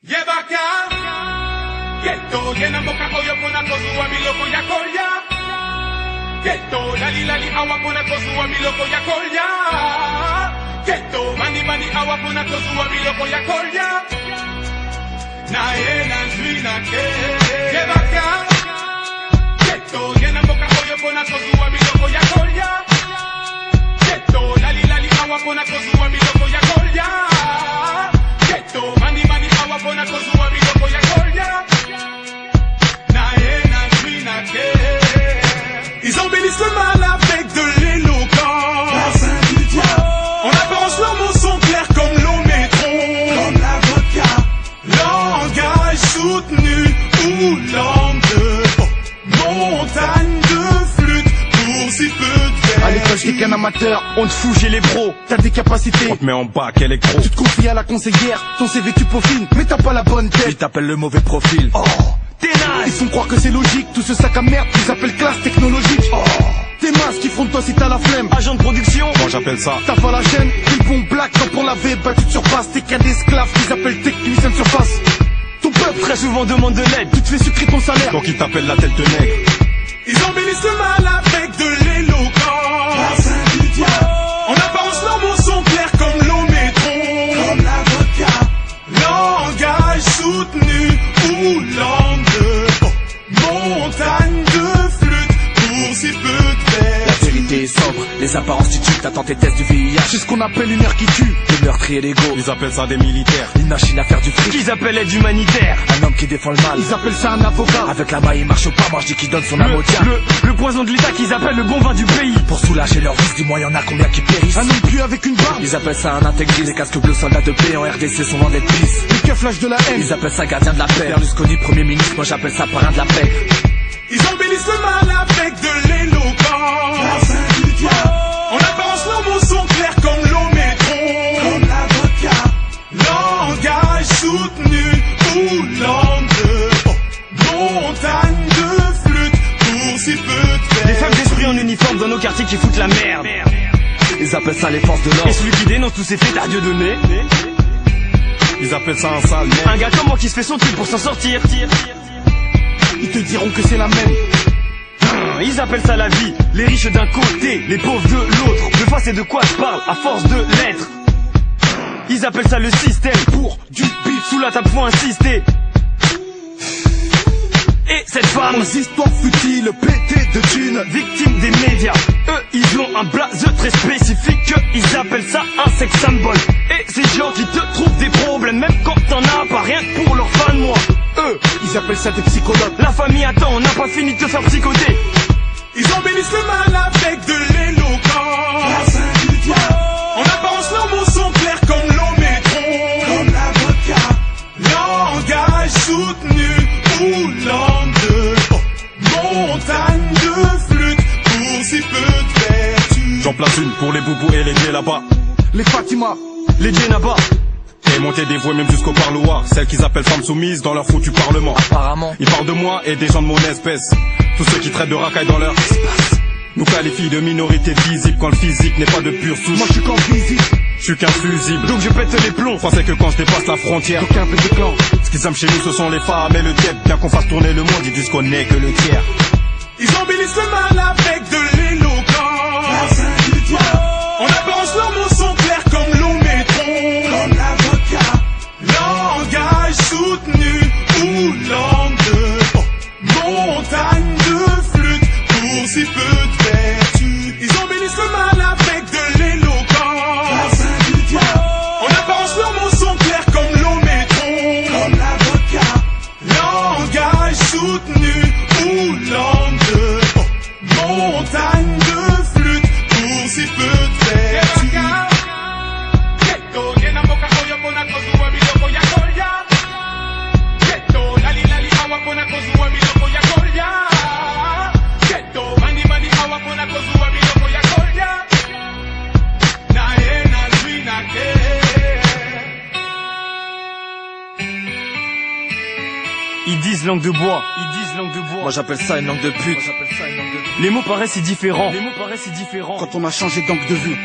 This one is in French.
Yebaka Geto yena mboka oyo pona kozua miloko ya kolya Geto lali lali awa pona kozua miloko ya kolya Geto mani mani awa pona kozua miloko ya kolya Nae na nzui na ke Yebaka Geto yena mboka oyo pona kozua miloko ya kolya Geto lali lali awa pona kozua miloko ya kolya Geto mani mani awa pona kozua miloko ya kolya Nae na nzui na ke. Ils embellissent le mal avec de l'éloquence. En apparence leurs mots sont clairs comme l'ométron, comme la vodka. Langage soutenu ou langue de montagne de flûte pour si peu de verre. À l'école t'es qu'un amateur, on te fout chez les pros. T'as des capacités, on te met en bac électro. Tu te confies à la conseillère, ton CV tu peaufines, mais t'as pas la bonne tête. Ils t'appellent le mauvais profil. Oh, t'es naze. Ils font croire que c'est logique, tout ce sac à merde qu'ils appellent classe technologique. Oh, t'es mince qui font de toi si t'as la flemme. Agent de production, moi j'appelle ça. T'as pas la chaîne, ils vont black quand pour laver, bah tu te surpasses. T'es qu'un esclave qu'ils appellent technicien de surface. Ton peuple très souvent demande de l'aide, tu te fais sucrer ton salaire. Donc ils t'appellent la tête de nègre. Ils embellissent le mal avec de l'éloquence. En apparence leurs mots sont clairs comme l'ométron, comme la vodka. Langage soutenu ou langue de montagne de flûte pour si peu de verre. La vérité est sobre, les apparences tu tues, t'attends tes tests du VIH. C'est ce qu'on appelle une heure qui tue. Les meurtriers légaux, Ils appellent ça des militaires. une machine à faire du fric. Qu'ils appellent aide humanitaire. Un homme qui défend le mal, Ils appellent ça un avocat. avec la main il marche au pas, moi je dis qu'il donne son âme au diable. Le poison de l'état qu'ils appellent le bon vin du pays. Pour soulager leur vice, dis-moi y'en a combien qui périssent. Un homme pieux avec une barbe. Ils appellent ça un intégriste, les casques bleus soldats de paix en RDC sont vendés de pisse. Le keuf lâche de la haine. Ils appellent ça gardien de la paix, Berlusconi premier ministre, moi j'appelle ça parrain de la paix. Ils embellissent le mal avec de l'éloquence. En apparence leurs mots sont clairs comme l'ométron, comme la vodka. Langage soutenu ou langue de montagne de flûte pour si peu de verre. Les femmes d'esprit en uniforme dans nos quartiers qui foutent la merde. Ils appellent ça les forces de l'ordre. Et celui qui dénonce tous ces faits d'adieu donné. Ils appellent ça un sale mec. Un gars comme moi qui se fait son truc pour s'en sortir. Ils te diront que c'est la même. Ils appellent ça la vie. Les riches d'un côté, les pauvres de l'autre. De face et de quoi je parle, à force de l'être. Ils appellent ça le système. Pour du bif, sous la table faut insister. Et cette femme, Aux histoires futiles, pétées de thunes. victime des médias, eux ils ont un blaze très spécifique. Ils appellent ça un sex symbole. Et ces gens qui te trouvent des problèmes, même quand t'en as pas, rien que pour leur fan, moi. Eux, Ils appellent ça des psychologues. la famille attend, on n'a pas fini de te faire psychoter. Ils embellissent le mal avec de l'éloquence. En apparence leurs mots sont clairs comme l'ométron, comme la vodka. Langage soutenu ou langue de montagne de flûte pour si peu de vertu. J'en place une pour les boubous et les gays là-bas. Les Fatima. Les djennabas. Et monter des voix même jusqu'au parloir. Celles qu'ils appellent femmes soumises dans leur foutu parlement. Apparemment, Ils parlent de moi et des gens de mon espèce. Tous ceux qui traitent de racailles dans leur espace nous qualifient de minorité visible quand le physique n'est pas de pure souche. Moi je suis qu'en visite. Je suis qu'un fusible. donc je pète les plombs. Français que quand je dépasse la frontière. Aucun petit clan. Ce qu'ils aiment chez nous ce sont les femmes et le diep. Bien qu'on fasse tourner le monde, ils disent qu'on n'est que le tiers. Ils embellissent le mal avec de l'éloquence. En apparence leurs mots sont clairs comme l'ométron, comme la vodka. Langage soutenu ou langue de montagne de flûte pour si peu de vertu. Ils embellissent le mal avec de l'éloquence. En apparence leurs mots sont clairs comme l'ométron, comme la vodka. Langage soutenu ou langue de montagne de flûte pour si peu de vertu. Geto yena mboka oyo pona kozua miloko ya kolya. Geto lali lali awa pona kozua miloko ya kolya. Geto mani mani awa pona kozua miloko ya kolya. Nae na nzui na ke. Ils disent langue de bois. Ils disent langue de bois. moi j'appelle ça une langue de pute. Les mots paraissent si différents. Quand on a changé d'angle de vue.